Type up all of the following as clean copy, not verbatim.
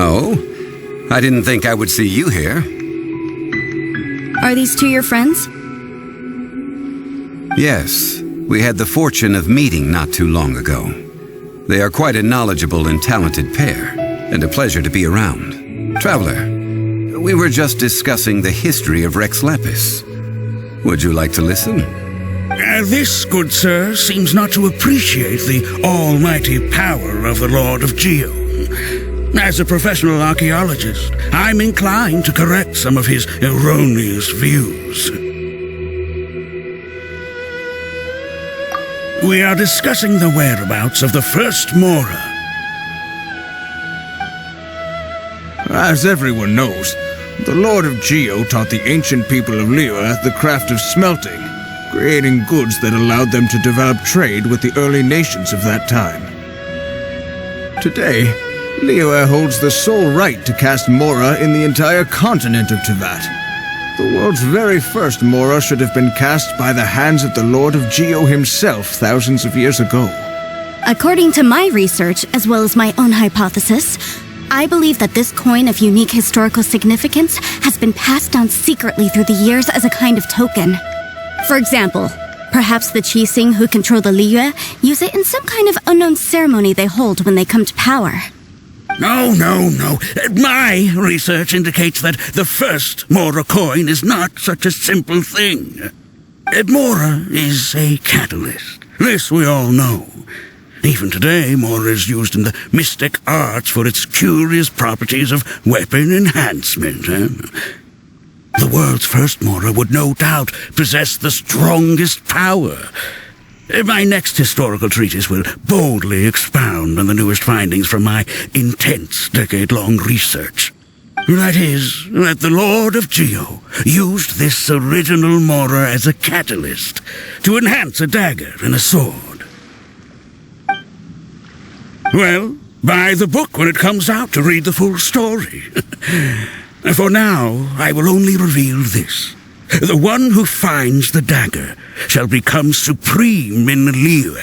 Oh? I didn't think I would see you here. Are these two your friends? Yes, we had the fortune of meeting not too long ago. They are quite a knowledgeable and talented pair, and a pleasure to be around. Traveler, we were just discussing the history of Rex Lapis. Would you like to listen? This, good sir, seems not to appreciate the almighty power of the Lord of Geo. As a professional archaeologist, I'm inclined to correct some of his erroneous views. We are discussing the whereabouts of the first Mora. As everyone knows, the Lord of Geo taught the ancient people of Liyue the craft of smelting, creating goods that allowed them to develop trade with the early nations of that time. Today, Liyue holds the sole right to cast Mora in the entire continent of Teyvat. The world's very first Mora should have been cast by the hands of the Lord of Geo himself thousands of years ago. According to my research, as well as my own hypothesis, I believe that this coin of unique historical significance has been passed down secretly through the years as a kind of token. For example, perhaps the Qixing who control the Liyue use it in some kind of unknown ceremony they hold when they come to power. No. My research indicates that the first Mora coin is not such a simple thing. Mora is a catalyst. This we all know. Even today, Mora is used in the mystic arts for its curious properties of weapon enhancement. The world's first Mora would no doubt possess the strongest power. My next historical treatise will boldly expound on the newest findings from my intense decade-long research. That is, that the Lord of Geo used this original Mora as a catalyst to enhance a dagger and a sword. Well, buy the book when it comes out to read the full story. For now, I will only reveal this. The one who finds the dagger shall become supreme in Liyue,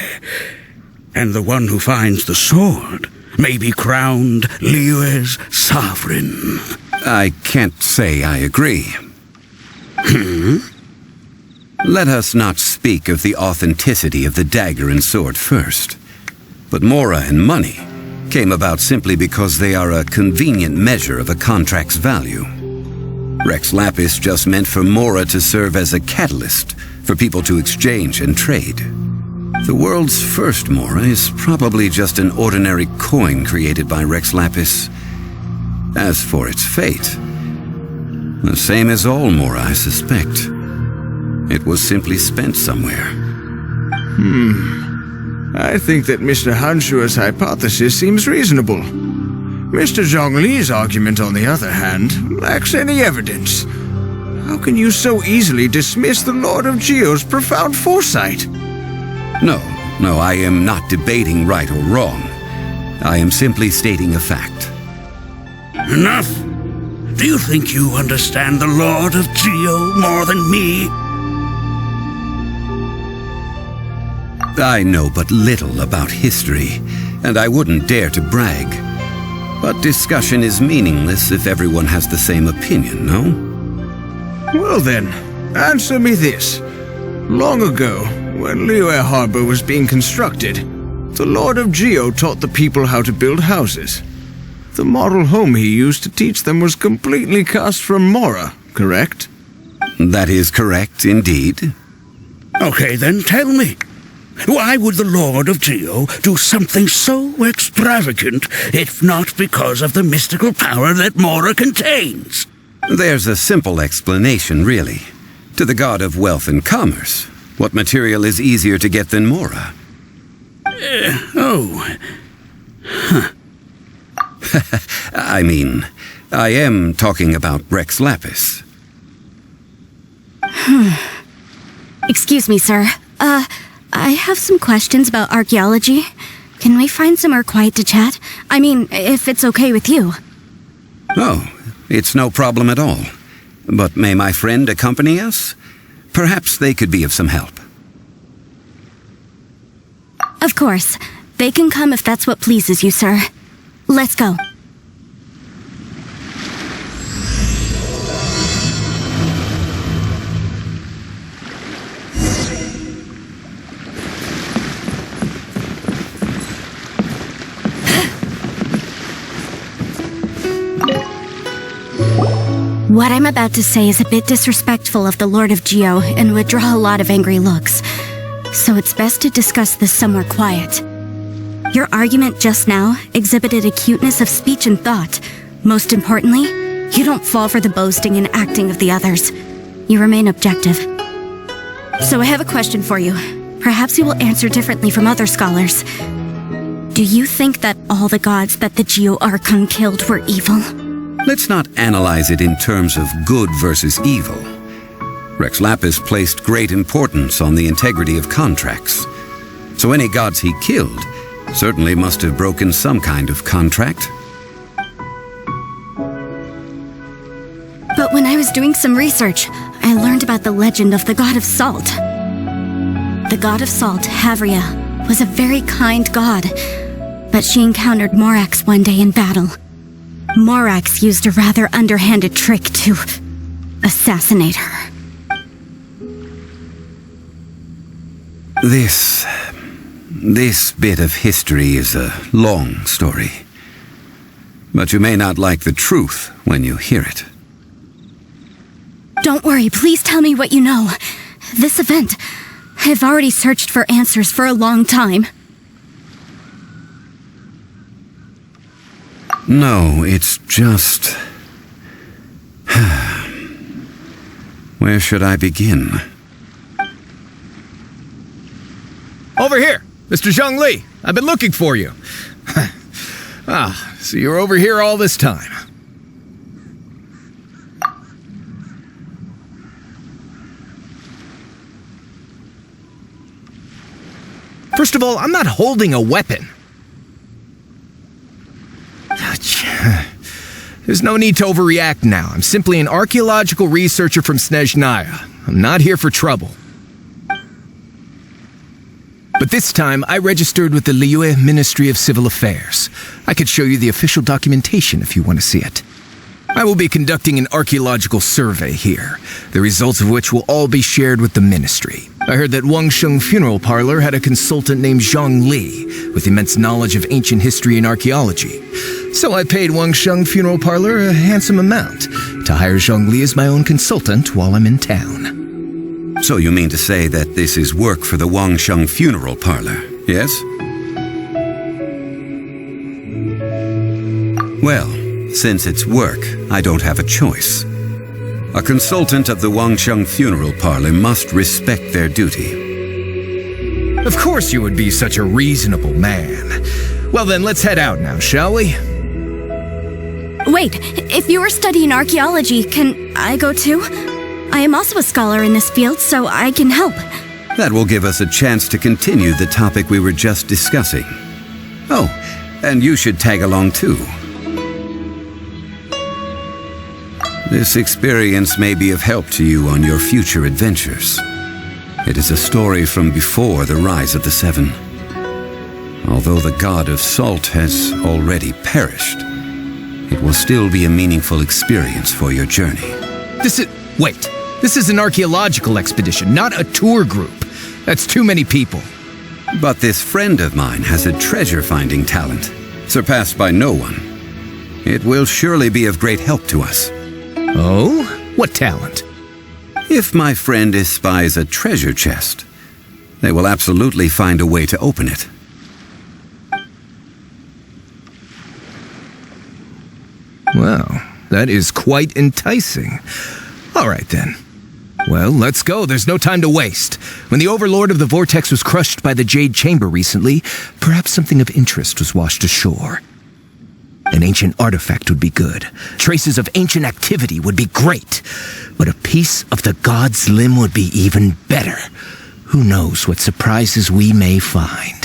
and the one who finds the sword may be crowned Liyue's sovereign. I can't say I agree. Let us not speak of the authenticity of the dagger and sword first. But Mora and money came about simply because they are a convenient measure of a contract's value. Rex Lapis just meant for Mora to serve as a catalyst for people to exchange and trade. The world's first Mora is probably just an ordinary coin created by Rex Lapis. As for its fate, the same as all Mora, I suspect. It was simply spent somewhere. I think that Mr. Hanshua's hypothesis seems reasonable. Mr. Zhongli's argument, on the other hand, lacks any evidence. How can you so easily dismiss the Lord of Geo's profound foresight? No, I am not debating right or wrong. I am simply stating a fact. Enough! Do you think you understand the Lord of Geo more than me? I know but little about history, and I wouldn't dare to brag. But discussion is meaningless if everyone has the same opinion, no? Well then, answer me this. Long ago, when Liyue Harbor was being constructed, the Lord of Geo taught the people how to build houses. The model home he used to teach them was completely cast from Mora, correct? That is correct, indeed. Okay, then tell me. Why would the Lord of Geo do something so extravagant if not because of the mystical power that Mora contains? There's a simple explanation, really. To the god of wealth and commerce, what material is easier to get than Mora? I mean, I am talking about Rex Lapis. Excuse me, sir. I have some questions about archaeology. Can we find somewhere quiet to chat? I mean, if it's okay with you. Oh, it's no problem at all. But may my friend accompany us? Perhaps they could be of some help. Of course. They can come if that's what pleases you, sir. Let's go. What I'm about to say is a bit disrespectful of the Lord of Geo and would draw a lot of angry looks. So it's best to discuss this somewhere quiet. Your argument just now exhibited acuteness of speech and thought. Most importantly, you don't fall for the boasting and acting of the others. You remain objective. So I have a question for you. Perhaps you will answer differently from other scholars. Do you think that all the gods that the Geo Archon killed were evil? Let's not analyze it in terms of good versus evil. Rex Lapis placed great importance on the integrity of contracts. So any gods he killed certainly must have broken some kind of contract. But when I was doing some research, I learned about the legend of the god of salt. The god of salt, Havria, was a very kind god, but she encountered Morax one day in battle. Morax used a rather underhanded trick to assassinate her. This bit of history is a long story. But you may not like the truth when you hear it. Don't worry, please tell me what you know. This event, I've already searched for answers for a long time. No, it's just... Where should I begin? Over here! Mr. Zhongli! I've been looking for you! So you're over here all this time. First of all, I'm not holding a weapon. There's no need to overreact now. I'm simply an archaeological researcher from Snezhnaya. I'm not here for trouble. But this time, I registered with the Liyue Ministry of Civil Affairs. I could show you the official documentation if you want to see it. I will be conducting an archaeological survey here, the results of which will all be shared with the ministry. I heard that Wangsheng Funeral Parlor had a consultant named Zhongli with immense knowledge of ancient history and archaeology. So I paid Wangsheng Funeral Parlor a handsome amount to hire Zhongli as my own consultant while I'm in town. So you mean to say that this is work for the Wangsheng Funeral Parlor, yes? Well, since it's work, I don't have a choice. A consultant of the Wangsheng Funeral Parlor must respect their duty. Of course you would be such a reasonable man. Well then, let's head out now, shall we? Wait, if you are studying archaeology, can I go too? I am also a scholar in this field, so I can help. That will give us a chance to continue the topic we were just discussing. Oh, and you should tag along too. This experience may be of help to you on your future adventures. It is a story from before the rise of the Seven. Although the god of salt has already perished, it will still be a meaningful experience for your journey. Wait. This is an archaeological expedition, not a tour group. That's too many people. But this friend of mine has a treasure-finding talent, surpassed by no one. It will surely be of great help to us. Oh? What talent? If my friend espies a treasure chest, they will absolutely find a way to open it. Well, that is quite enticing. All right, then. Well, let's go. There's no time to waste. When the Overlord of the Vortex was crushed by the Jade Chamber recently, perhaps something of interest was washed ashore. An ancient artifact would be good. Traces of ancient activity would be great. But a piece of the god's limb would be even better. Who knows what surprises we may find.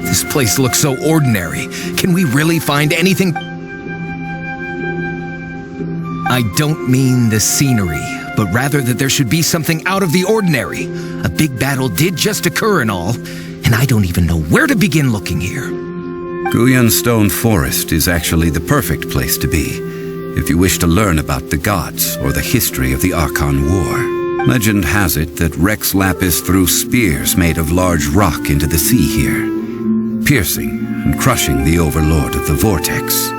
This place looks so ordinary. Can we really find anything? I don't mean the scenery, but rather that there should be something out of the ordinary. A big battle did just occur and all, and I don't even know where to begin looking here. Guyan Stone Forest is actually the perfect place to be, if you wish to learn about the gods or the history of the Archon War. Legend has it that Rex Lapis threw spears made of large rock into the sea here, piercing and crushing the Overlord of the Vortex.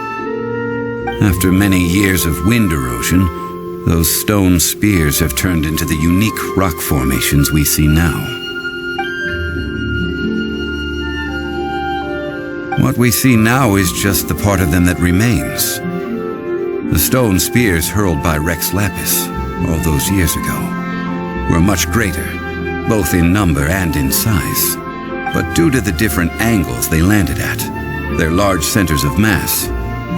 After many years of wind erosion, those stone spears have turned into the unique rock formations we see now. What we see now is just the part of them that remains. The stone spears hurled by Rex Lapis all those years ago were much greater, both in number and in size. But due to the different angles they landed at, their large centers of mass,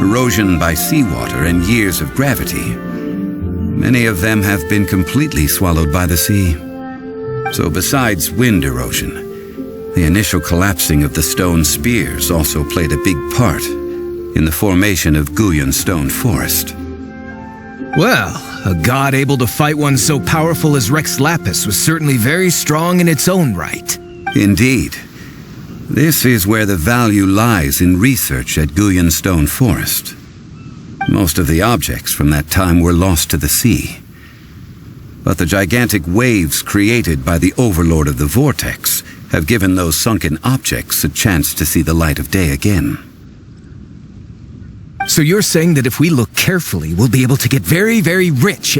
erosion by seawater, and years of gravity, many of them have been completely swallowed by the sea. So besides wind erosion, the initial collapsing of the stone spears also played a big part in the formation of Guyan Stone Forest. Well, a god able to fight one so powerful as Rex Lapis was certainly very strong in its own right. Indeed. This is where the value lies in research at Guyan Stone Forest. Most of the objects from that time were lost to the sea. But the gigantic waves created by the Overlord of the Vortex have given those sunken objects a chance to see the light of day again. So you're saying that if we look carefully, we'll be able to get very, very rich.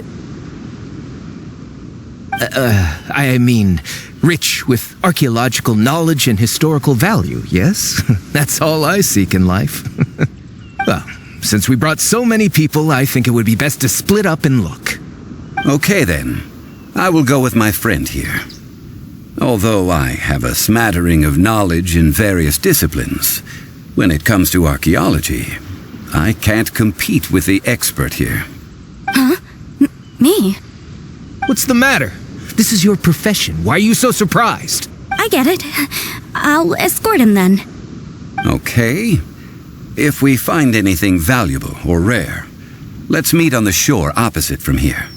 I mean, rich with archaeological knowledge and historical value, yes? That's all I seek in life. Well, since we brought so many people, I think it would be best to split up and look. Okay then. I will go with my friend here. Although I have a smattering of knowledge in various disciplines, when it comes to archaeology, I can't compete with the expert here. Huh? Me? What's the matter? This is your profession. Why are you so surprised? I get it. I'll escort him then. Okay. If we find anything valuable or rare, let's meet on the shore opposite from here.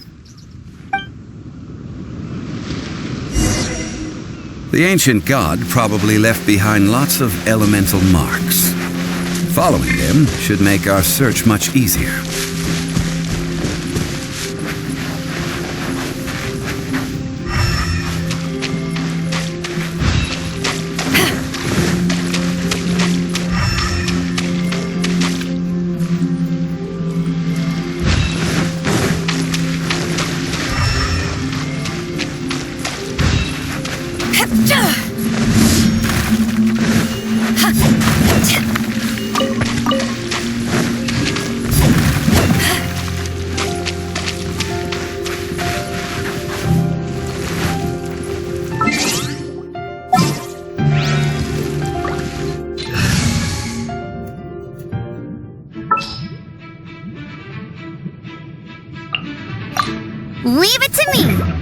The ancient god probably left behind lots of elemental marks. Following them should make our search much easier. Leave it to me!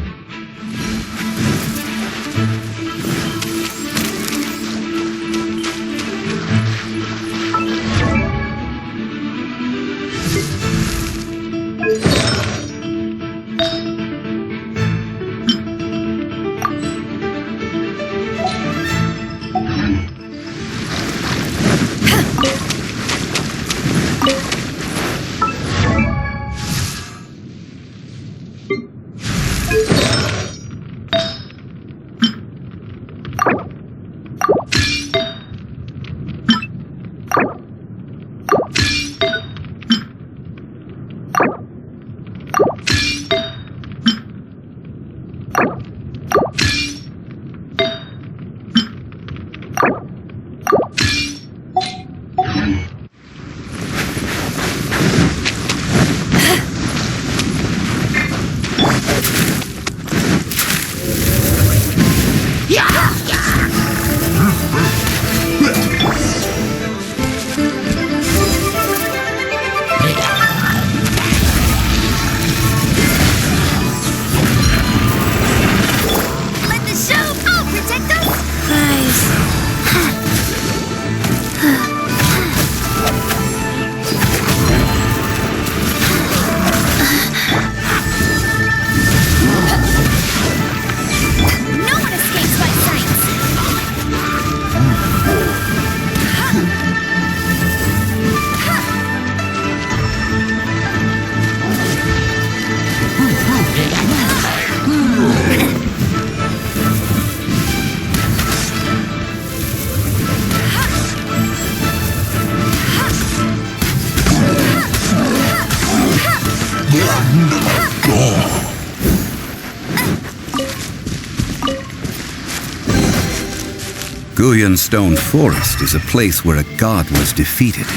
Guyan Stone Forest is a place where a god was defeated,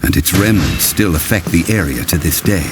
and its remnants still affect the area to this day.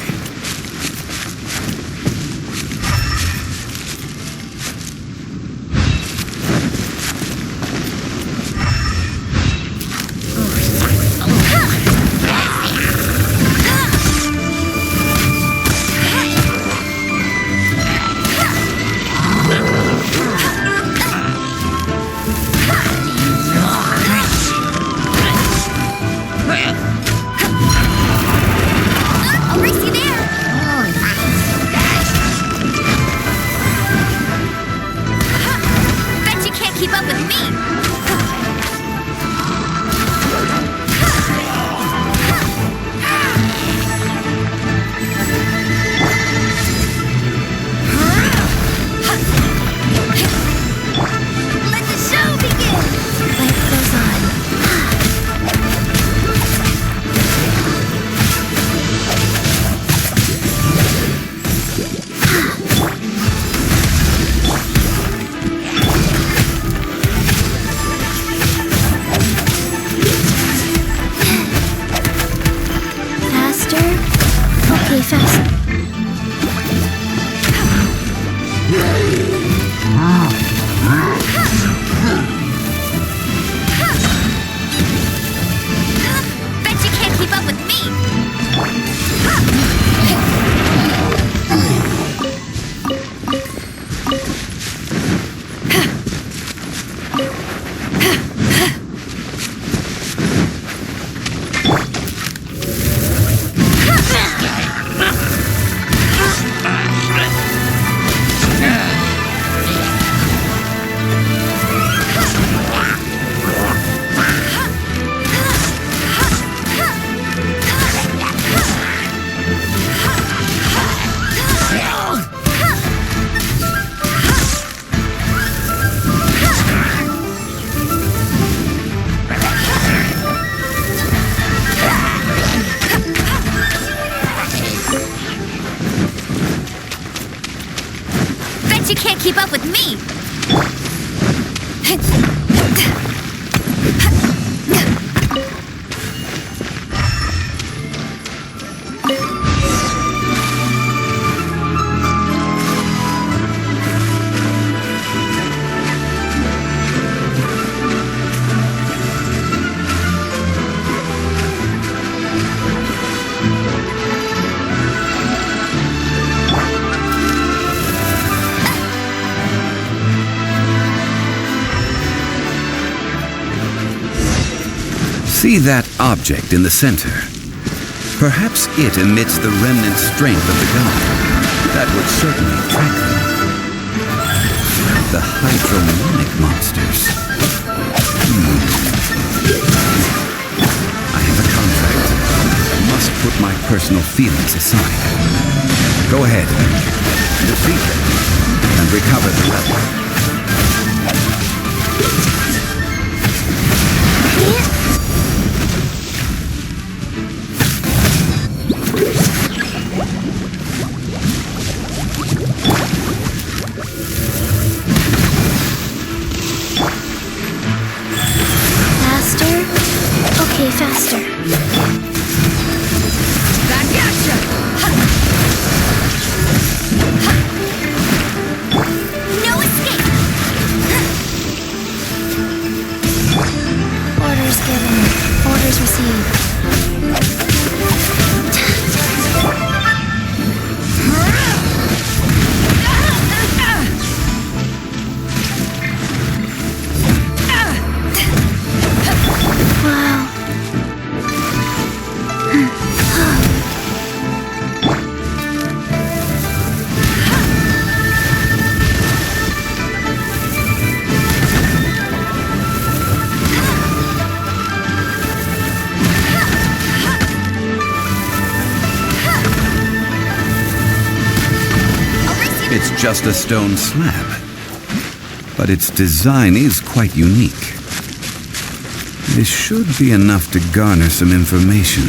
You can't keep up with me! See that object in the center? Perhaps it emits the remnant strength of the god. That would certainly track them. The hydromonic monsters. I have a contract. I must put my personal feelings aside. Go ahead. Defeat them and recover the relic. Faster. Back at ya! No escape! Orders given. Orders received. It's just a stone slab, but its design is quite unique. This should be enough to garner some information.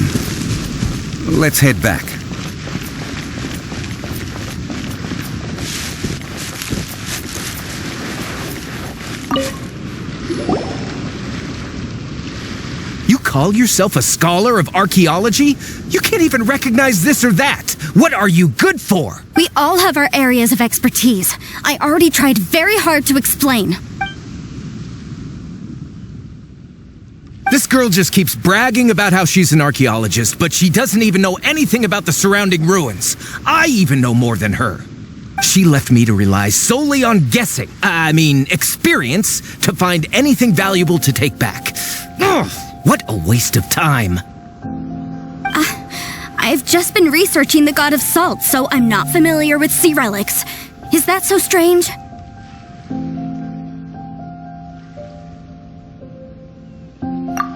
Let's head back. You call yourself a scholar of archaeology? You can't even recognize this or that. What are you good for? We all have our areas of expertise. I already tried very hard to explain. This girl just keeps bragging about how she's an archaeologist, but she doesn't even know anything about the surrounding ruins. I even know more than her. She left me to rely solely on guessing, experience, to find anything valuable to take back. Ugh, what a waste of time. I've just been researching the god of salt, so I'm not familiar with sea relics. Is that so strange?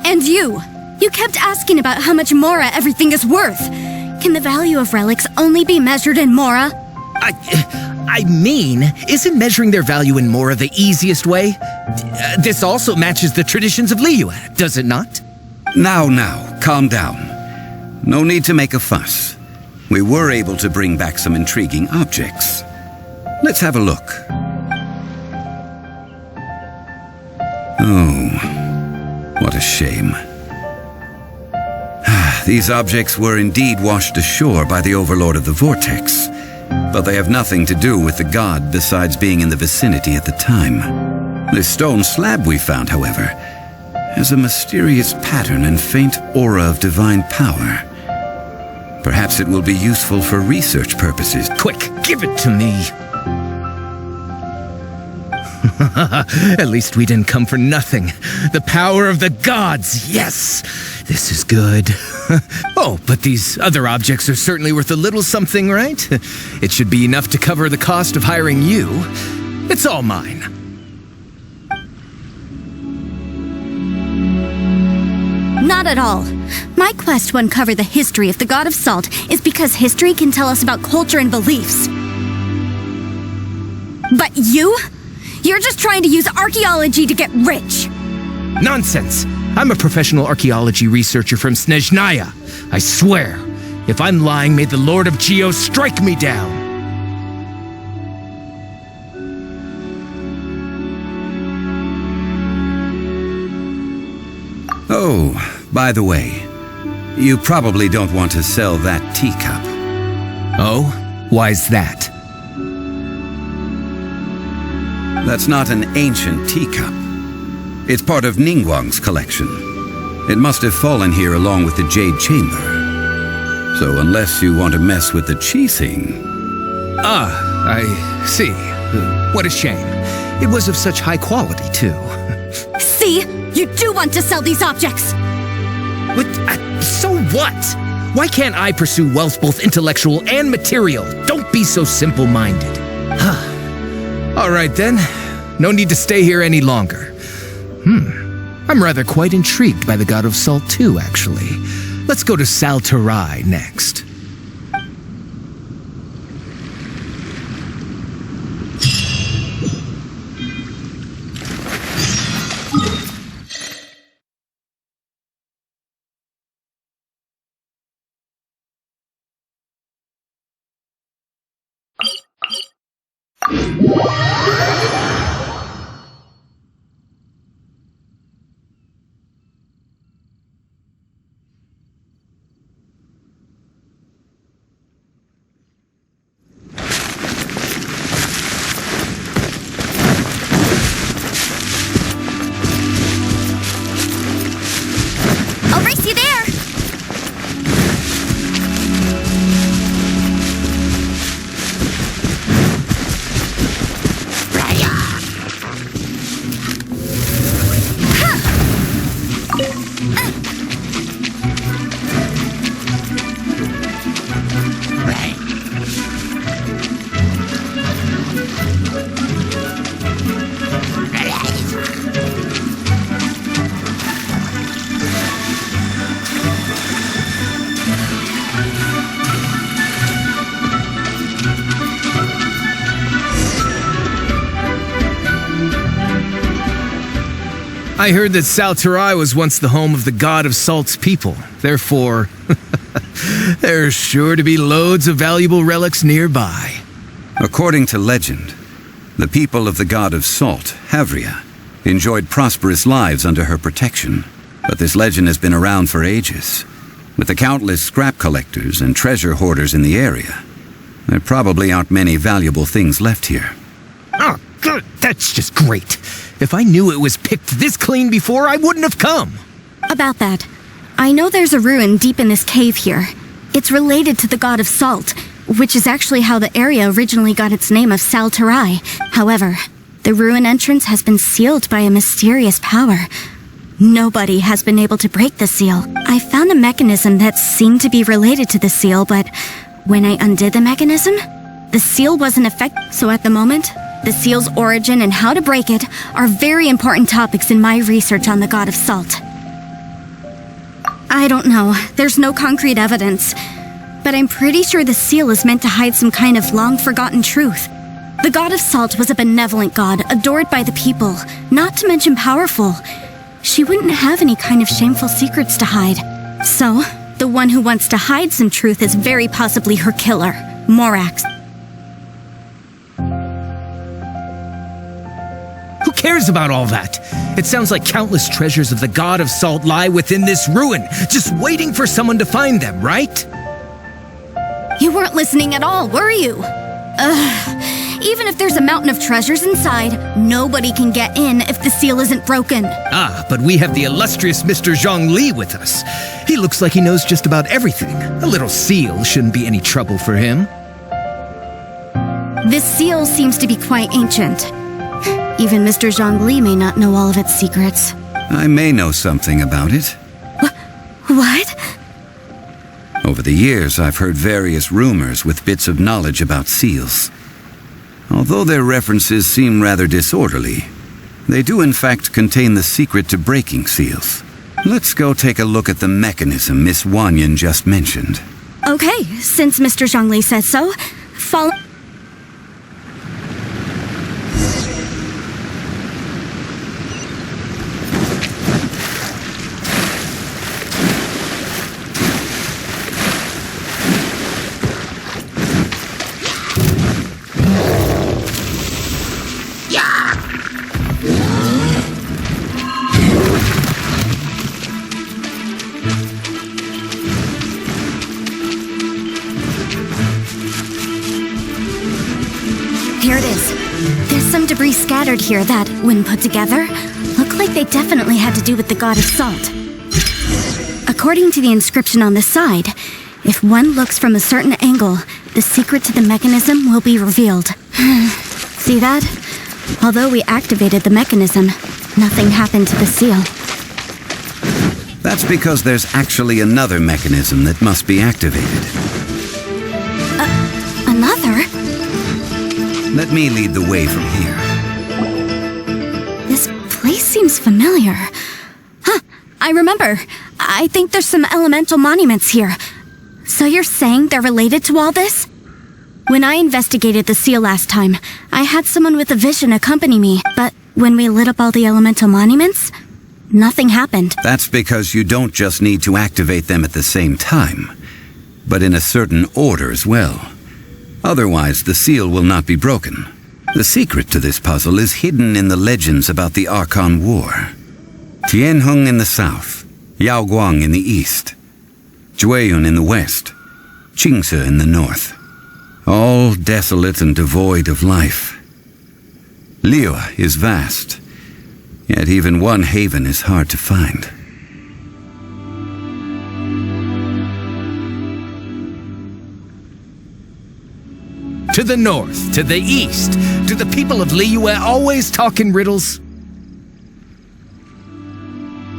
And you kept asking about how much Mora everything is worth. Can the value of relics only be measured in Mora? Isn't measuring their value in Mora the easiest way? This also matches the traditions of Liyue, does it not? Now, calm down. No need to make a fuss. We were able to bring back some intriguing objects. Let's have a look. Oh, what a shame. These objects were indeed washed ashore by the Overlord of the Vortex, but they have nothing to do with the god besides being in the vicinity at the time. This stone slab we found, however, has a mysterious pattern and faint aura of divine power. Perhaps it will be useful for research purposes. Quick, give it to me. At least we didn't come for nothing. The power of the gods, yes! This is good. Oh, but these other objects are certainly worth a little something, right? It should be enough to cover the cost of hiring you. It's all mine. Not at all. My quest to uncover the history of the god of salt is because history can tell us about culture and beliefs. But you're just trying to use archaeology to get rich. Nonsense! I'm a professional archaeology researcher from Snezhnaya. I swear, if I'm lying, may the Lord of Geo strike me down. Oh, by the way, you probably don't want to sell that teacup. Oh? Why's that? That's not an ancient teacup. It's part of Ningguang's collection. It must have fallen here along with the Jade Chamber. So unless you want to mess with the Qixing... Ah, I see. What a shame. It was of such high quality, too. See? You do want to sell these objects! But, so what? Why can't I pursue wealth both intellectual and material? Don't be so simple-minded. All right, then. No need to stay here any longer. I'm rather quite intrigued by the God of Salt, too, actually. Let's go to Saltarai next. I'll race you there! I heard that Saltarai was once the home of the God of Salt's people. Therefore, there's sure to be loads of valuable relics nearby. According to legend, the people of the God of Salt, Havria, enjoyed prosperous lives under her protection. But this legend has been around for ages. With the countless scrap collectors and treasure hoarders in the area, there probably aren't many valuable things left here. Oh, good. That's just great. If I knew it was picked this clean before, I wouldn't have come. About that, I know there's a ruin deep in this cave here. It's related to the God of Salt, which is actually how the area originally got its name of Saltarai. However, the ruin entrance has been sealed by a mysterious power. Nobody has been able to break the seal. I found a mechanism that seemed to be related to the seal, but when I undid the mechanism, the seal wasn't effective. So at the moment, the seal's origin and how to break it are very important topics in my research on the God of Salt. I don't know, there's no concrete evidence, but I'm pretty sure the seal is meant to hide some kind of long-forgotten truth. The God of Salt was a benevolent god, adored by the people, not to mention powerful. She wouldn't have any kind of shameful secrets to hide. So, the one who wants to hide some truth is very possibly her killer, Morax. Who cares about all that? It sounds like countless treasures of the God of Salt lie within this ruin, just waiting for someone to find them, right? You weren't listening at all, were you? Even if there's a mountain of treasures inside, nobody can get in if the seal isn't broken. Ah, but we have the illustrious Mr. Zhongli with us. He looks like he knows just about everything. A little seal shouldn't be any trouble for him. This seal seems to be quite ancient. Even Mr. Zhongli may not know all of its secrets. I may know something about it. What? Over the years, I've heard various rumors with bits of knowledge about seals. Although their references seem rather disorderly, they do in fact contain the secret to breaking seals. Let's go take a look at the mechanism Miss Wanyan just mentioned. Okay, since Mr. Zhongli says so, follow... scattered here that, when put together, look like they definitely had to do with the god of salt. According to the inscription on the side, if one looks from a certain angle, the secret to the mechanism will be revealed. See that? Although we activated the mechanism, nothing happened to the seal. That's because there's actually another mechanism that must be activated. Another? Let me lead the way from here. This place seems familiar. Huh, I remember. I think there's some elemental monuments here. So you're saying they're related to all this? When I investigated the seal last time, I had someone with a vision accompany me, but when we lit up all the elemental monuments, nothing happened. That's because you don't just need to activate them at the same time, but in a certain order as well. Otherwise, the seal will not be broken. The secret to this puzzle is hidden in the legends about the Archon War. Tianheng in the south, Yaoguang in the east, Jueyun in the west, Qingce in the north. All desolate and devoid of life. Liyue is vast, yet even one haven is hard to find. To the north, to the east. Do the people of Liyue always talk in riddles?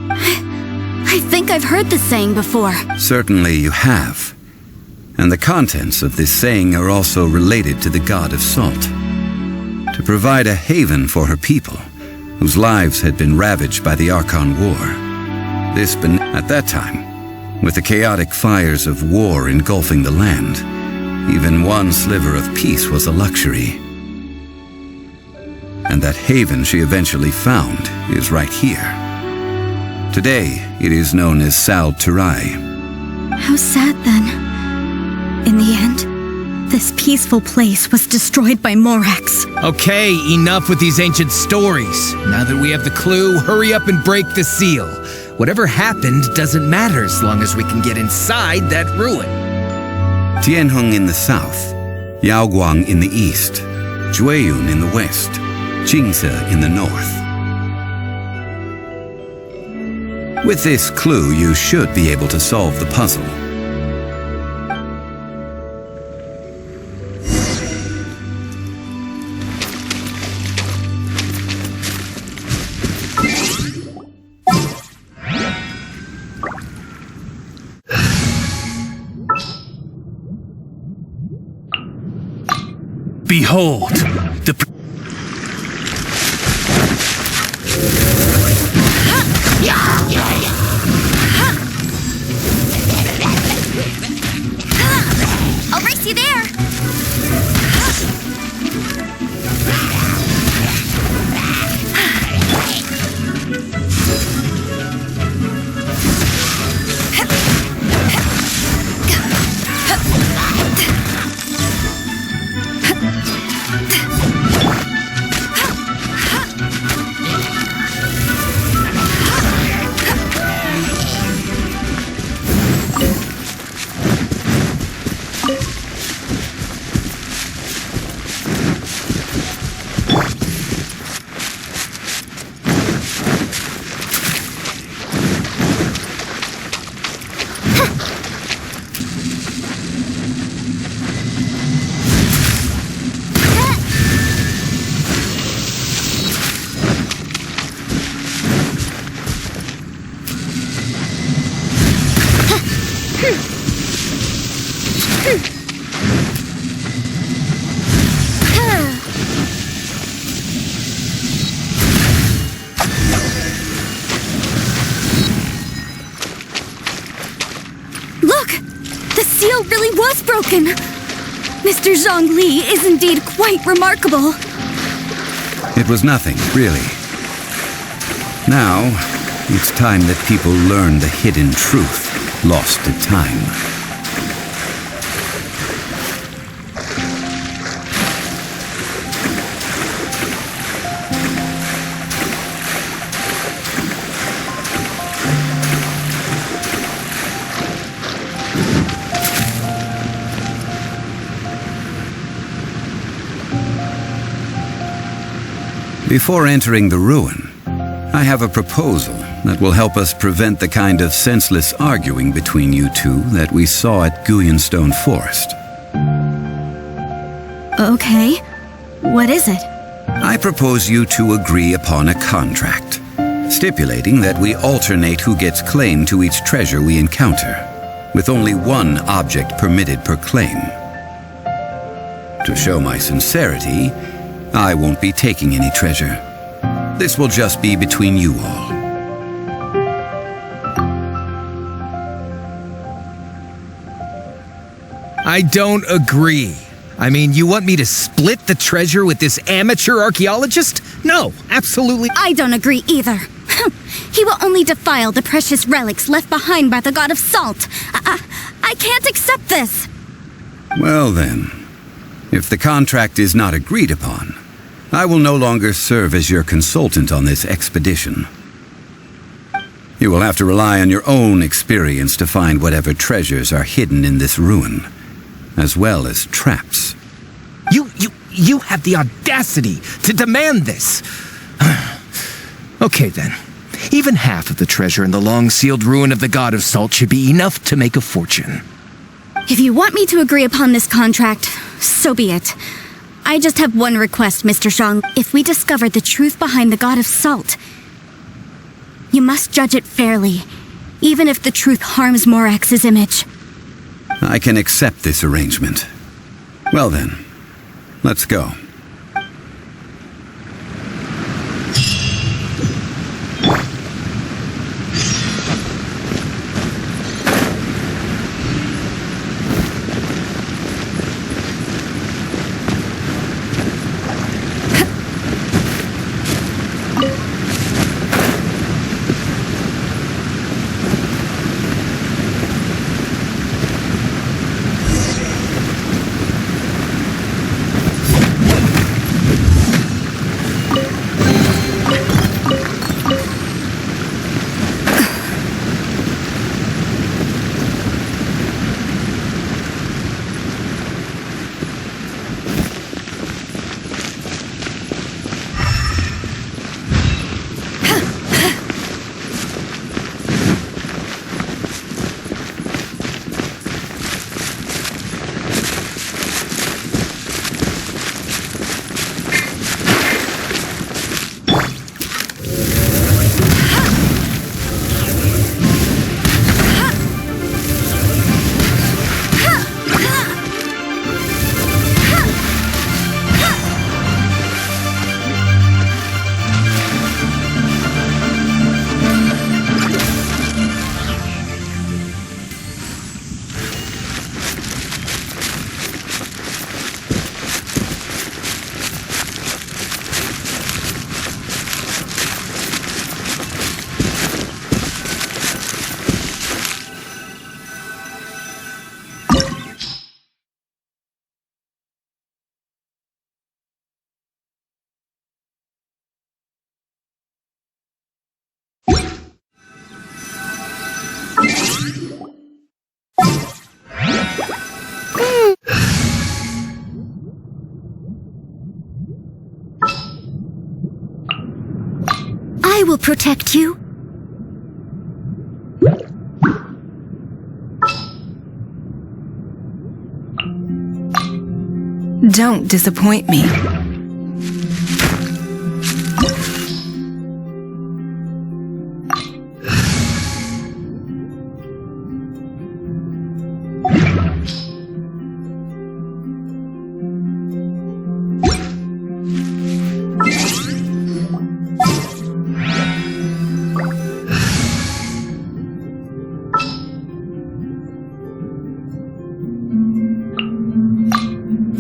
I think I've heard this saying before. Certainly you have. And the contents of this saying are also related to the god of salt. To provide a haven for her people, whose lives had been ravaged by the Archon War. At that time, with the chaotic fires of war engulfing the land, even one sliver of peace was a luxury. And that haven she eventually found is right here. Today, it is known as Sal Turai. How sad then. In the end, this peaceful place was destroyed by morax. Okay, enough with these ancient stories. Now that we have the clue, hurry up and break the seal. Whatever happened doesn't matter as long as we can get inside that ruin. Tianheng in the south, Yaoguang in the east, Jueyun in the west, Qingce in the north. With this clue, you should be able to solve the puzzle. Behold, the... I'll race you there! Really was broken. Mr. Zhongli is indeed quite remarkable. It was nothing, really. Now, it's time that people learn the hidden truth lost to time. Before entering the ruin, I have a proposal that will help us prevent the kind of senseless arguing between you two that we saw at Guyenstone Forest. Okay. What is it? I propose you two agree upon a contract, stipulating that we alternate who gets claim to each treasure we encounter, with only one object permitted per claim. To show my sincerity, I won't be taking any treasure. This will just be between you all. I don't agree. I mean, you want me to split the treasure with this amateur archaeologist? No, absolutely. I don't agree either. He will only defile the precious relics left behind by the god of salt. I can't accept this. Well then, if the contract is not agreed upon, I will no longer serve as your consultant on this expedition. You will have to rely on your own experience to find whatever treasures are hidden in this ruin, as well as traps. You have the audacity to demand this. Okay then. Even half of the treasure in the long-sealed ruin of the God of Salt should be enough to make a fortune. If you want me to agree upon this contract, so be it. I just have one request, Mr. Zhong. If we discover the truth behind the God of Salt, you must judge it fairly, even if the truth harms Morax's image. I can accept this arrangement. Well then, let's go. I will protect you. Don't disappoint me.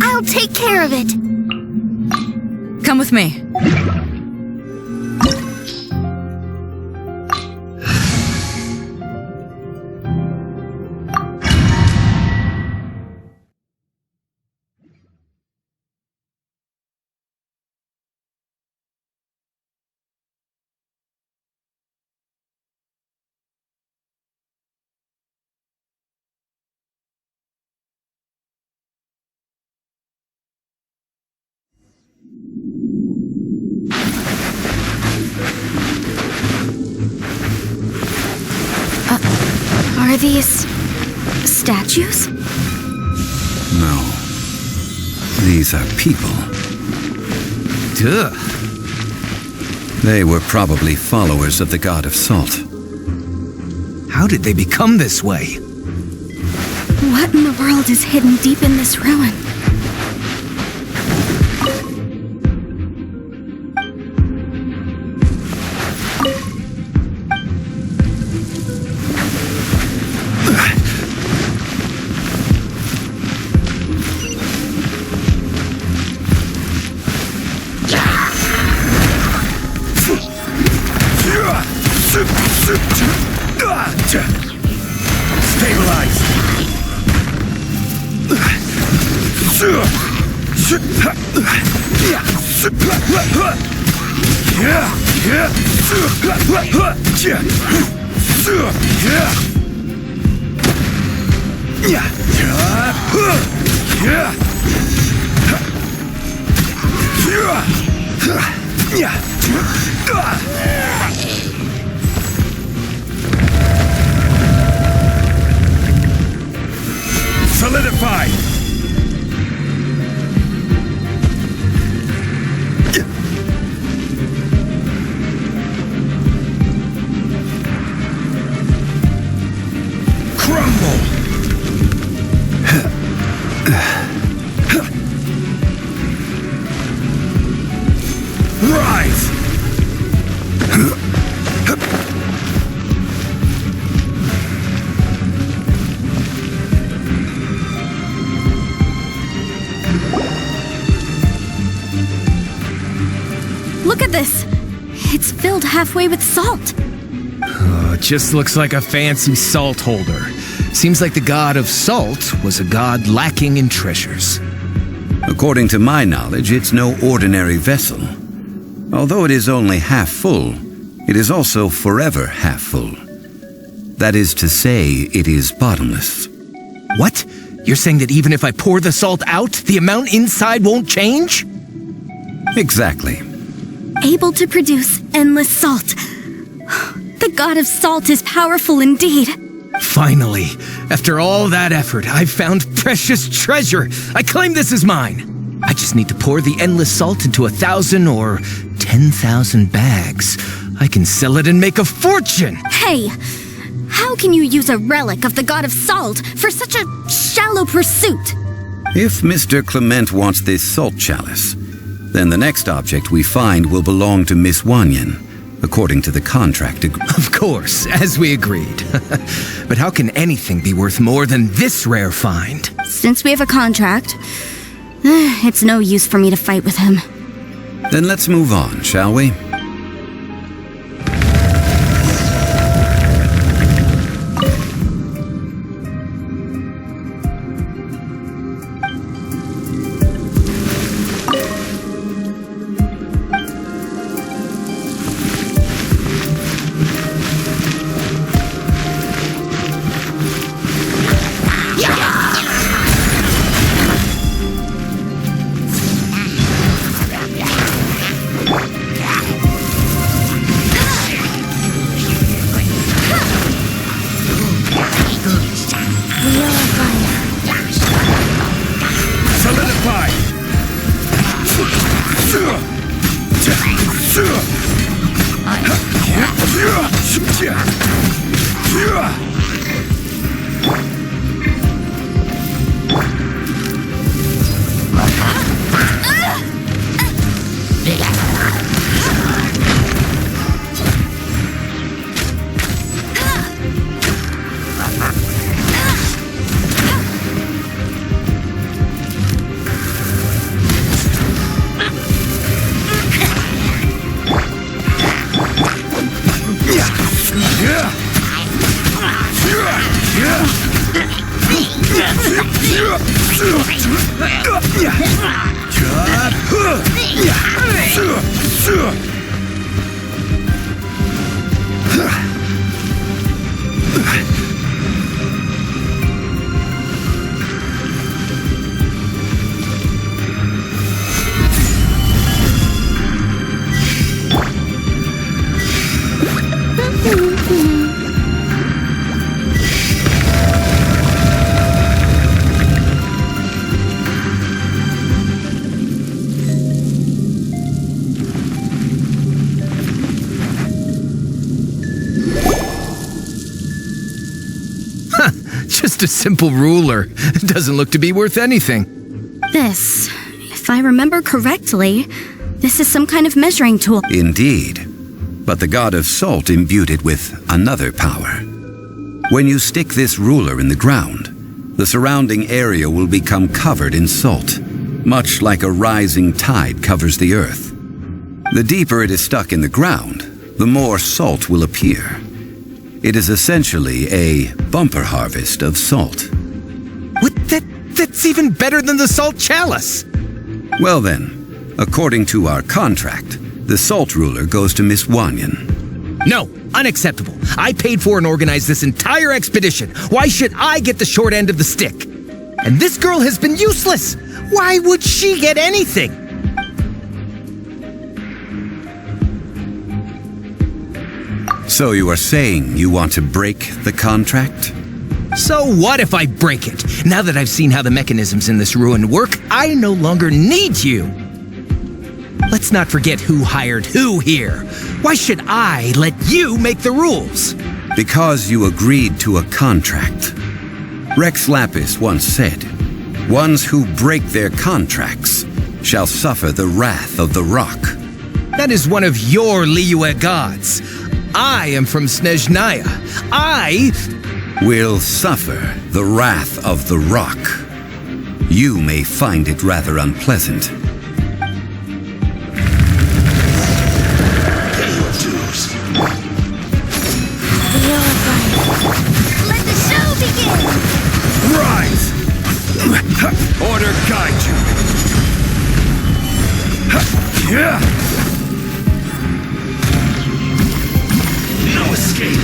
I'll take care of it. Come with me. Are these statues? No. These are people. Duh. They were probably followers of the god of salt. How did they become this way? What in the world is hidden deep in this ruin? Stabilize! Solidify! Crumble! Rise! Look at this! It's filled halfway with salt. It just looks like a fancy salt holder. Seems like the god of salt was a god lacking in treasures. According to my knowledge, it's no ordinary vessel. Although it is only half full, it is also forever half full. That is to say, it is bottomless. What? You're saying that even if I pour the salt out, the amount inside won't change? Exactly. Able to produce endless salt. The god of salt is powerful indeed. Finally, after all that effort, I've found precious treasure. I claim this as mine. I just need to pour the endless salt into 1,000 or 10,000 bags. I can sell it and make a fortune. Hey, how can you use a relic of the god of salt for such a shallow pursuit? If Mr. Clement wants this salt chalice, then the next object we find will belong to Miss Wanyan, according to the contract agreement. Of course, as we agreed. But how can anything be worth more than this rare find? Since we have a contract, it's no use for me to fight with him. Then let's move on, shall we? Just a simple ruler. It doesn't look to be worth anything. This, if I remember correctly, this is some kind of measuring tool. Indeed. But the god of salt imbued it with another power. When you stick this ruler in the ground, the surrounding area will become covered in salt, much like a rising tide covers the earth. The deeper it is stuck in the ground, the more salt will appear. It is essentially a bumper harvest of salt. What? That's even better than the salt chalice! Well then, according to our contract, the salt ruler goes to Miss Wanyan. No, unacceptable. I paid for and organized this entire expedition. Why should I get the short end of the stick? And this girl has been useless. Why would she get anything? So you are saying you want to break the contract? So what if I break it? Now that I've seen how the mechanisms in this ruin work, I no longer need you. Let's not forget who hired who here. Why should I let you make the rules? Because you agreed to a contract. Rex Lapis once said, "Ones who break their contracts shall suffer the wrath of the rock." That is one of your Liyue gods. I am from Snezhnaya. I will suffer the wrath of the rock. You may find it rather unpleasant. Let the show begin! Rise! Order guide you! No escape!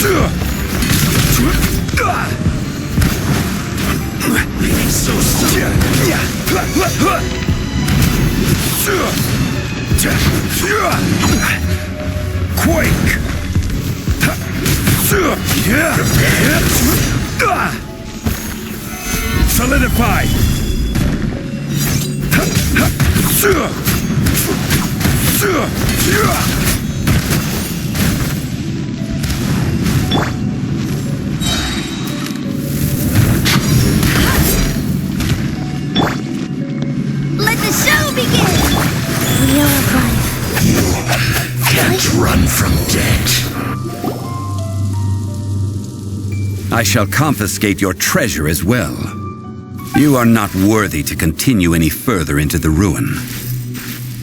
So Quake! Solidify! Let the show begin! We are alive. You can't run from death. I shall confiscate your treasure as well. You are not worthy to continue any further into the ruin.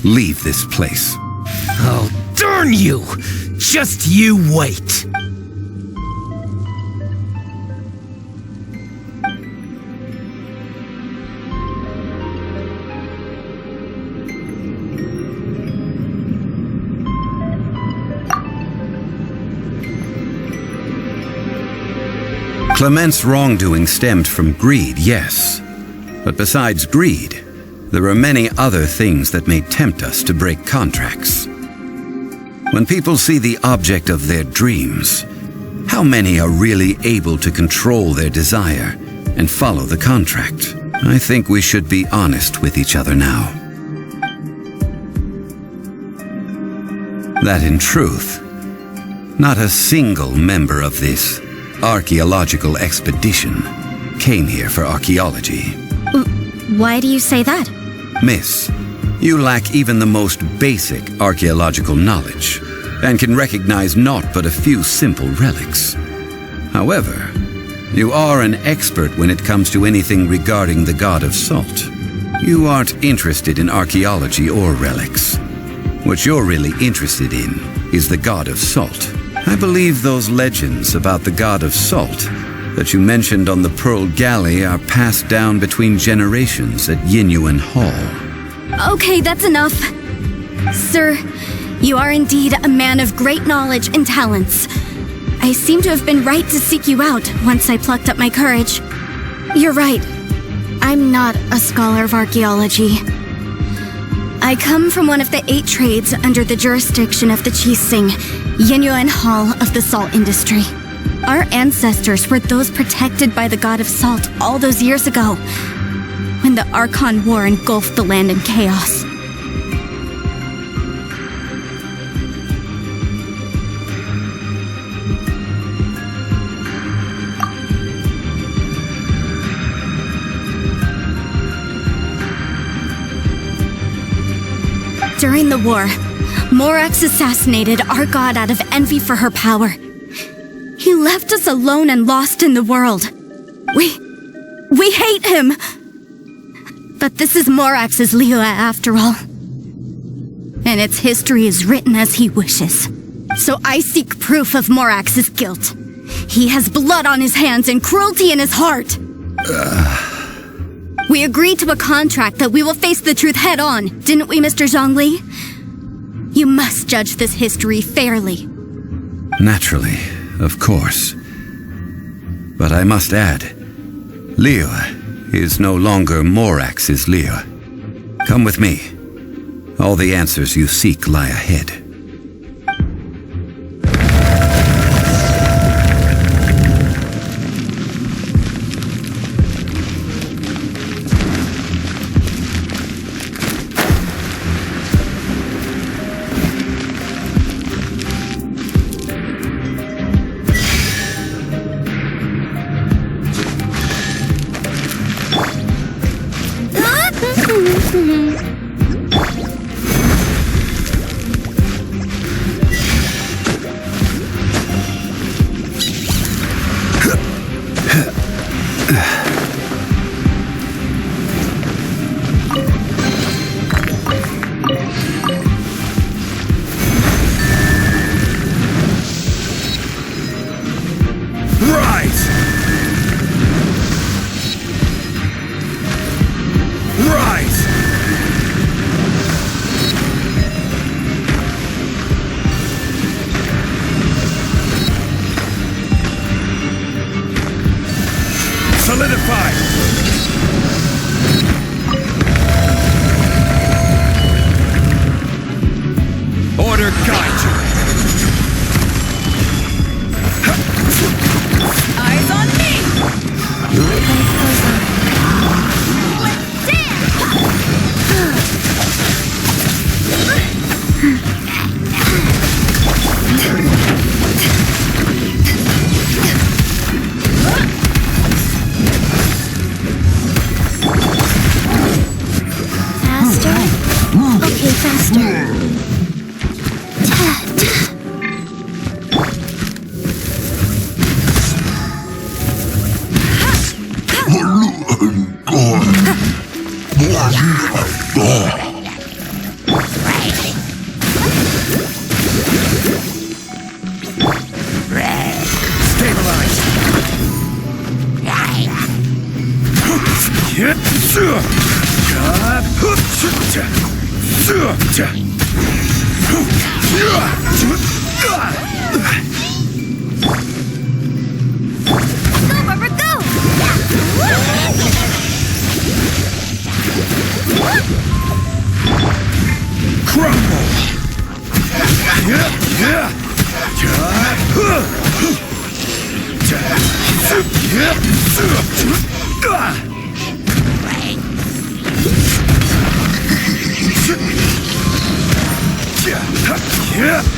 Leave this place. Oh, darn you! Just you wait! Clement's wrongdoing stemmed from greed, yes. But besides greed, there are many other things that may tempt us to break contracts. When people see the object of their dreams, how many are really able to control their desire and follow the contract? I think we should be honest with each other now. That in truth, not a single member of this archaeological expedition came here for archaeology. Why do you say that? Miss, you lack even the most basic archaeological knowledge and can recognize naught but a few simple relics. However, you are an expert when it comes to anything regarding the god of salt. You aren't interested in archaeology or relics. What you're really interested in is the god of salt. I believe those legends about the god of salt that you mentioned on the Pearl Galley are passed down between generations at Yinyuan Hall. Okay, that's enough. Sir, you are indeed a man of great knowledge and talents. I seem to have been right to seek you out once I plucked up my courage. You're right. I'm not a scholar of archaeology. I come from one of the 8 trades under the jurisdiction of the Qixing, Yinyuan Hall of the salt industry. Our ancestors were those protected by the god of salt all those years ago, when the Archon War engulfed the land in chaos. During the war, Morax assassinated our god out of envy for her power. He left us alone and lost in the world. We hate him! But this is Morax's Liyue after all. And its history is written as he wishes. So I seek proof of Morax's guilt. He has blood on his hands and cruelty in his heart. We agreed to a contract that we will face the truth head on, didn't we, Mr. Zhongli? You must judge this history fairly. Naturally, of course. But I must add, Liyue is no longer Morax's Liyue. Come with me. All the answers you seek lie ahead. Order guide you. Eyes on me! Faster? Okay, faster.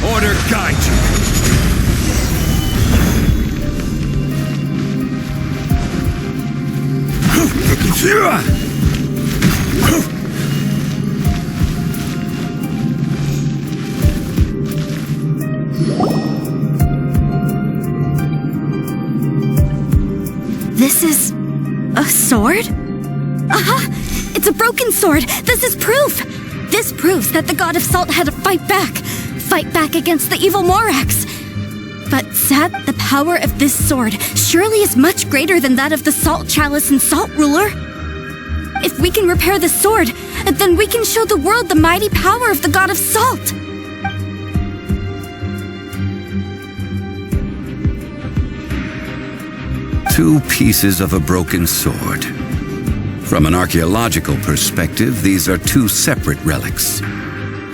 Order guide you. This is a sword? Aha! It's a broken sword! This is proof! This proves that the god of salt had to fight back against the evil Morax. But Sat, the power of this sword surely is much greater than that of the Salt Chalice and Salt Ruler. If we can repair the sword, then we can show the world the mighty power of the god of salt. Two pieces of a broken sword. From an archaeological perspective, these are two separate relics.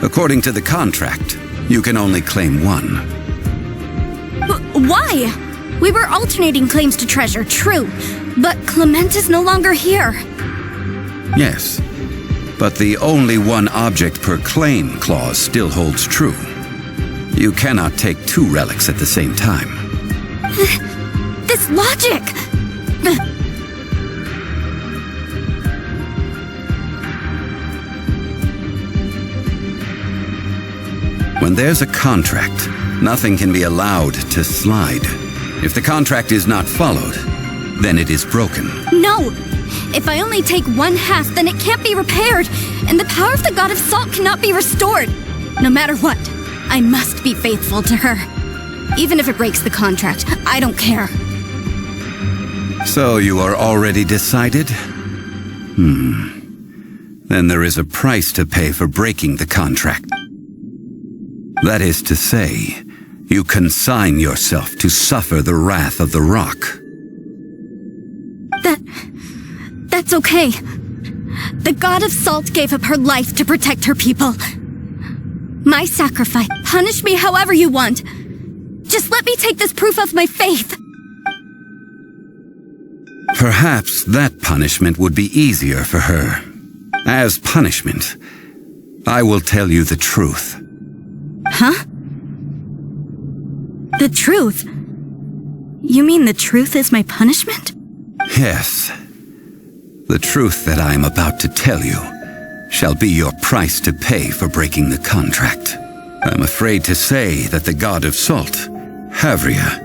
According to the contract, you can only claim one. Why? We were alternating claims to treasure, true, but Clement is no longer here. Yes, but the only one object per claim clause still holds true. You cannot take two relics at the same time. This logic! When there's a contract, nothing can be allowed to slide. If the contract is not followed, then it is broken. No! If I only take one half, then it can't be repaired, and the power of the God of Salt cannot be restored. No matter what, I must be faithful to her. Even if it breaks the contract, I don't care. So you are already decided? Then there is a price to pay for breaking the contract. That is to say, you consign yourself to suffer the wrath of the rock. That's okay. The God of Salt gave up her life to protect her people. My sacrifice. Punish me however you want. Just let me take this proof of my faith. Perhaps that punishment would be easier for her. As punishment, I will tell you the truth. Huh? The truth? You mean the truth is my punishment? Yes. The truth that I am about to tell you shall be your price to pay for breaking the contract. I'm afraid to say that the God of Salt, Havria,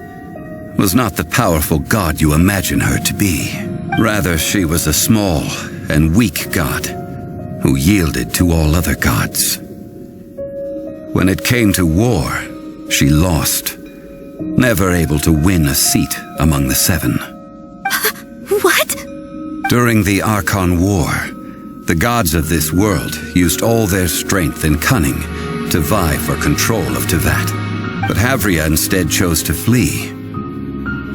was not the powerful god you imagine her to be. Rather, she was a small and weak god who yielded to all other gods. When it came to war, she lost, never able to win a seat among the seven. What? During the Archon War, the gods of this world used all their strength and cunning to vie for control of Tevat. But Havria instead chose to flee.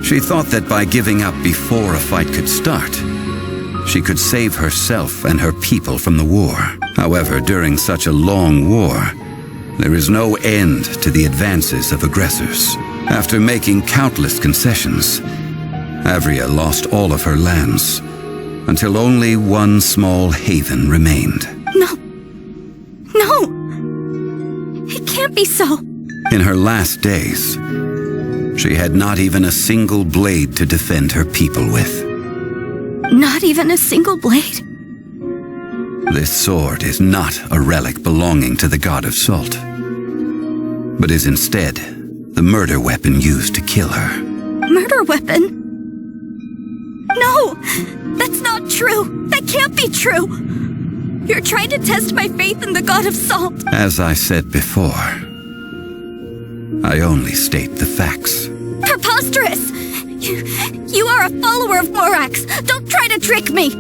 She thought that by giving up before a fight could start, she could save herself and her people from the war. However, during such a long war, there is no end to the advances of aggressors. After making countless concessions, Havria lost all of her lands, until only one small haven remained. No. It can't be so. In her last days, she had not even a single blade to defend her people with. Not even a single blade? This sword is not a relic belonging to the God of Salt, but is instead the murder weapon used to kill her. Murder weapon? No! That's not true! That can't be true! You're trying to test my faith in the God of Salt! As I said before, I only state the facts. Preposterous! You are a follower of Morax! Don't try to trick me!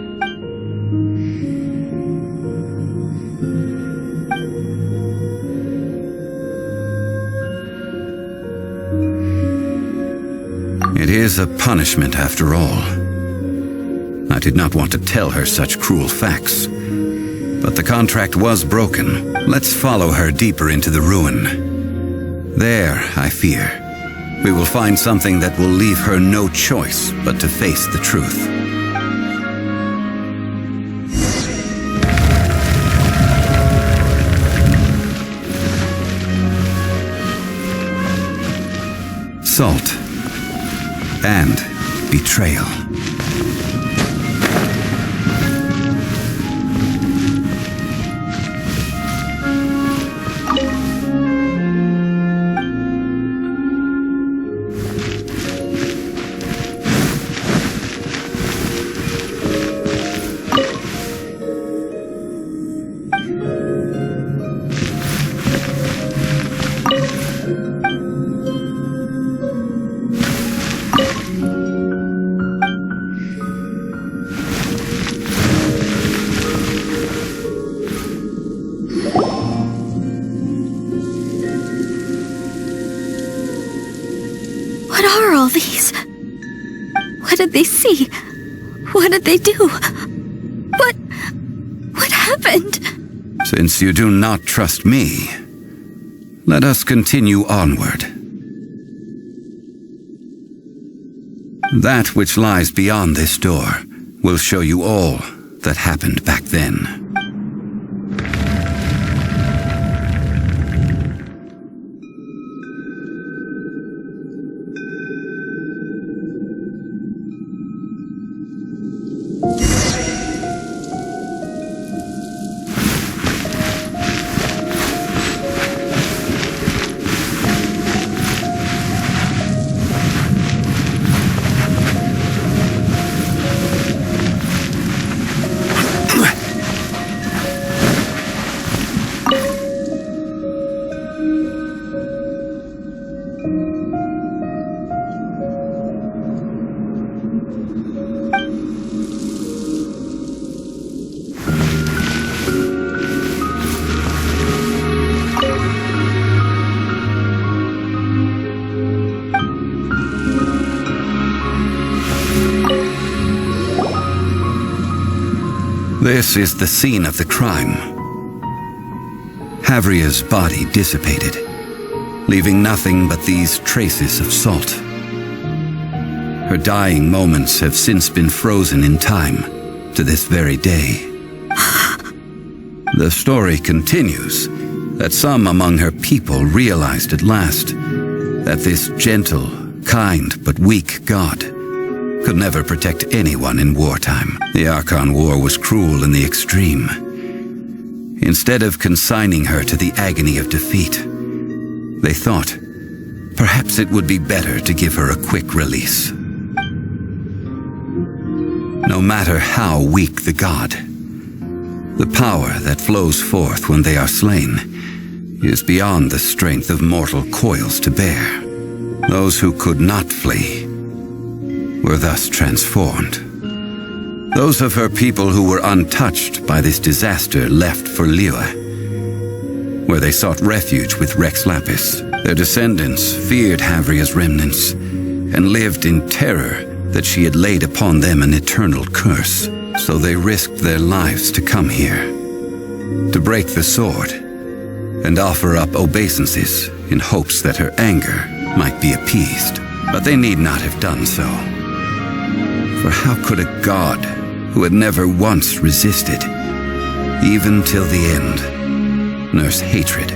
It is a punishment after all. I did not want to tell her such cruel facts, but the contract was broken. Let's follow her deeper into the ruin. There, I fear, we will find something that will leave her no choice but to face the truth. Salt and betrayal. What are all these? What did they see? What did they do? What happened? Since you do not trust me, let us continue onward. That which lies beyond this door will show you all that happened back then. This is the scene of the crime. Havria's body dissipated, leaving nothing but these traces of salt. Her dying moments have since been frozen in time to this very day. The story continues that some among her people realized at last that this gentle, kind, but weak god could never protect anyone in wartime. The Archon War was cruel in the extreme. Instead of consigning her to the agony of defeat, they thought perhaps it would be better to give her a quick release. No matter how weak the god, the power that flows forth when they are slain is beyond the strength of mortal coils to bear. Those who could not flee were thus transformed. Those of her people who were untouched by this disaster left for Liyue, where they sought refuge with Rex Lapis. Their descendants feared Havria's remnants and lived in terror that she had laid upon them an eternal curse. So they risked their lives to come here, to break the sword and offer up obeisances in hopes that her anger might be appeased. But they need not have done so. For how could a god who had never once resisted, even till the end, nurse hatred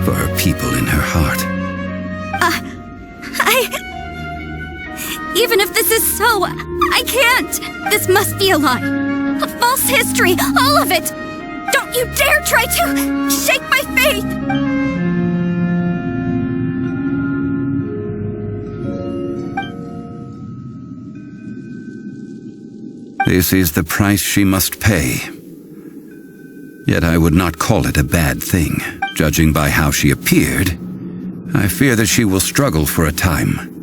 for her people in her heart? Even if this is so, I can't! This must be a lie. A false history, all of it! Don't you dare try to shake my faith! This is the price she must pay. Yet I would not call it a bad thing. Judging by how she appeared, I fear that she will struggle for a time.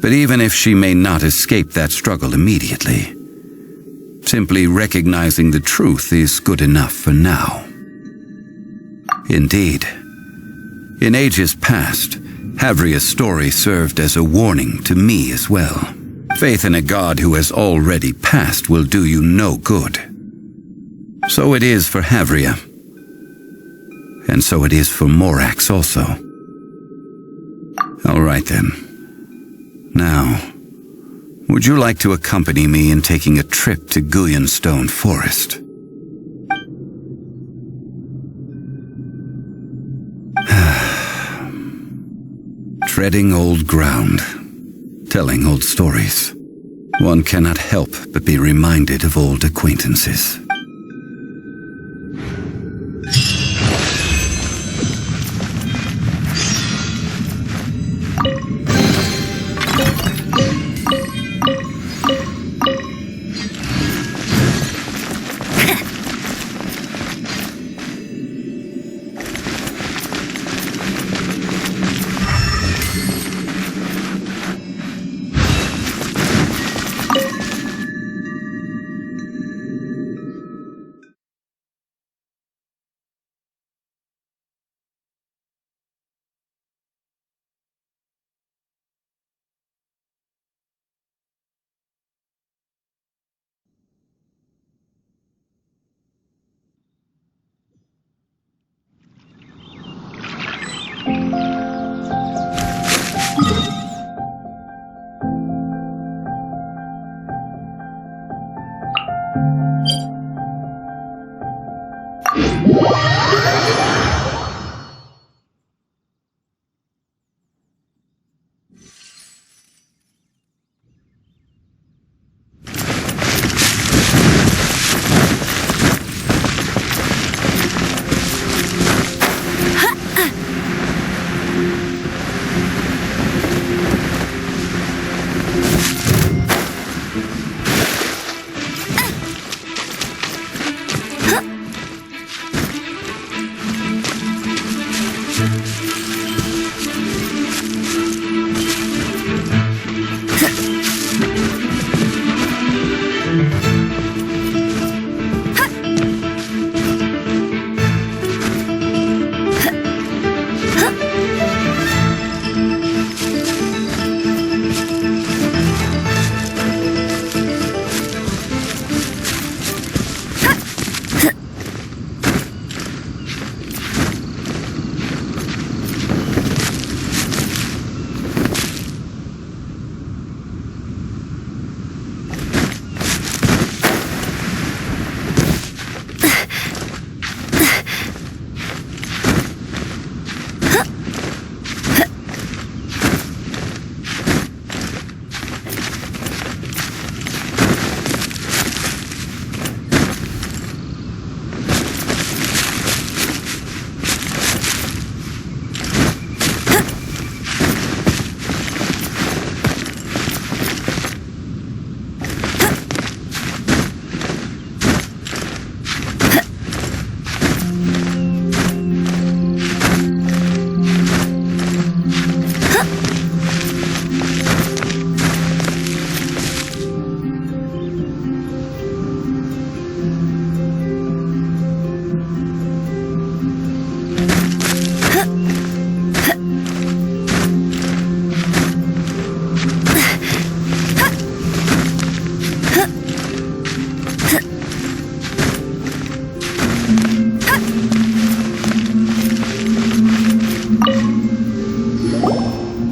But even if she may not escape that struggle immediately, simply recognizing the truth is good enough for now. Indeed, in ages past, Havria's story served as a warning to me as well. Faith in a god who has already passed will do you no good. So it is for Havria, and so it is for Morax also. All right then. Now, would you like to accompany me in taking a trip to Guyanstone Forest? Treading old ground, telling old stories. One cannot help but be reminded of old acquaintances.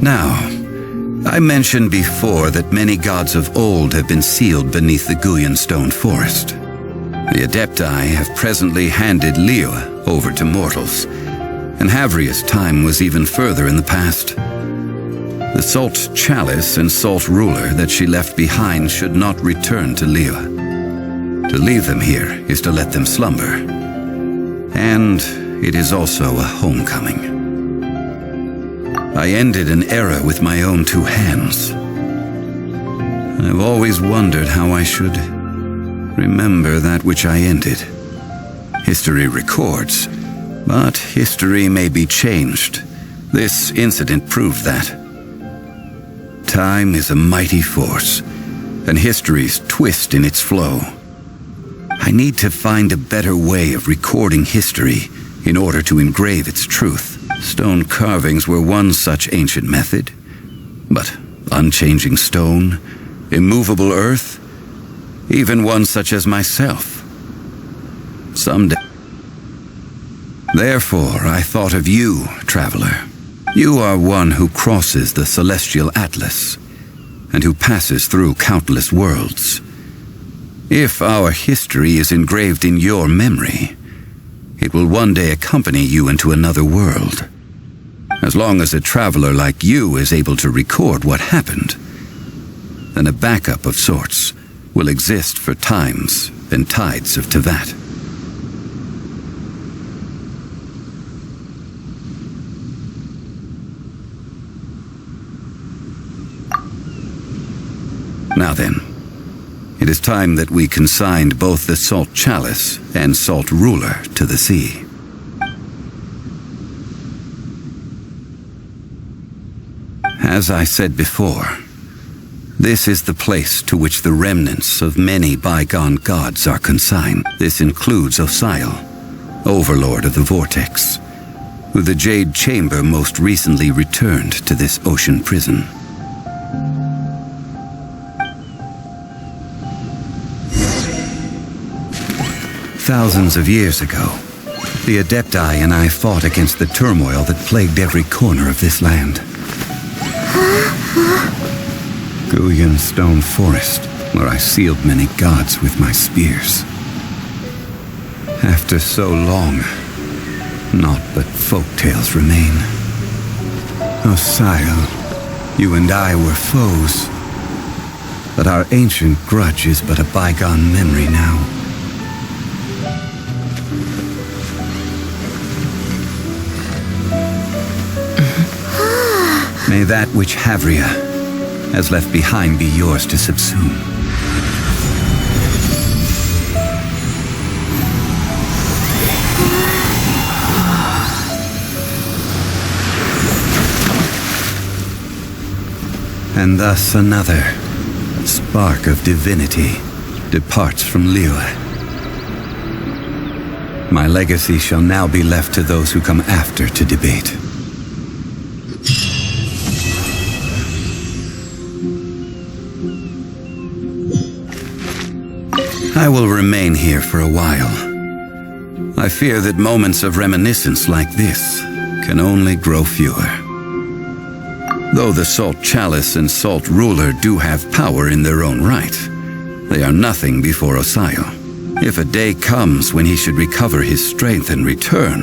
Now, I mentioned before that many gods of old have been sealed beneath the Guyan stone forest. The Adepti have presently handed Liyue over to mortals, and Havria's time was even further in the past. The Salt Chalice and Salt Ruler that she left behind should not return to Liyue. To leave them here is to let them slumber, and it is also a homecoming. I ended an era with my own two hands. I've always wondered how I should remember that which I ended. History records, but history may be changed. This incident proved that. Time is a mighty force, and history's twist in its flow. I need to find a better way of recording history in order to engrave its truth. Stone carvings were one such ancient method, but unchanging stone, immovable earth, even one such as myself. Someday. Therefore, I thought of you, traveler. You are one who crosses the celestial atlas, and who passes through countless worlds. If our history is engraved in your memory, it will one day accompany you into another world. As long as a traveler like you is able to record what happened, then a backup of sorts will exist for times and tides of Tevat. Now then, it is time that we consigned both the Salt Chalice and Salt Ruler to the sea. As I said before, this is the place to which the remnants of many bygone gods are consigned. This includes Osial, Overlord of the Vortex, who the Jade Chamber most recently returned to this ocean prison. Thousands of years ago, the Adepti and I fought against the turmoil that plagued every corner of this land. Guyan Stone Forest, where I sealed many gods with my spears. After so long, naught but folk tales remain. Osial, you and I were foes, but our ancient grudge is but a bygone memory now. May that which Havria has left behind be yours to subsume. And thus another spark of divinity departs from Liyue. My legacy shall now be left to those who come after to debate. I will remain here for a while. I fear that moments of reminiscence like this can only grow fewer. Though the Salt Chalice and Salt Ruler do have power in their own right, they are nothing before Osial. If a day comes when he should recover his strength and return,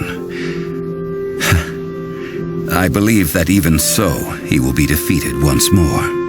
I believe that even so, he will be defeated once more.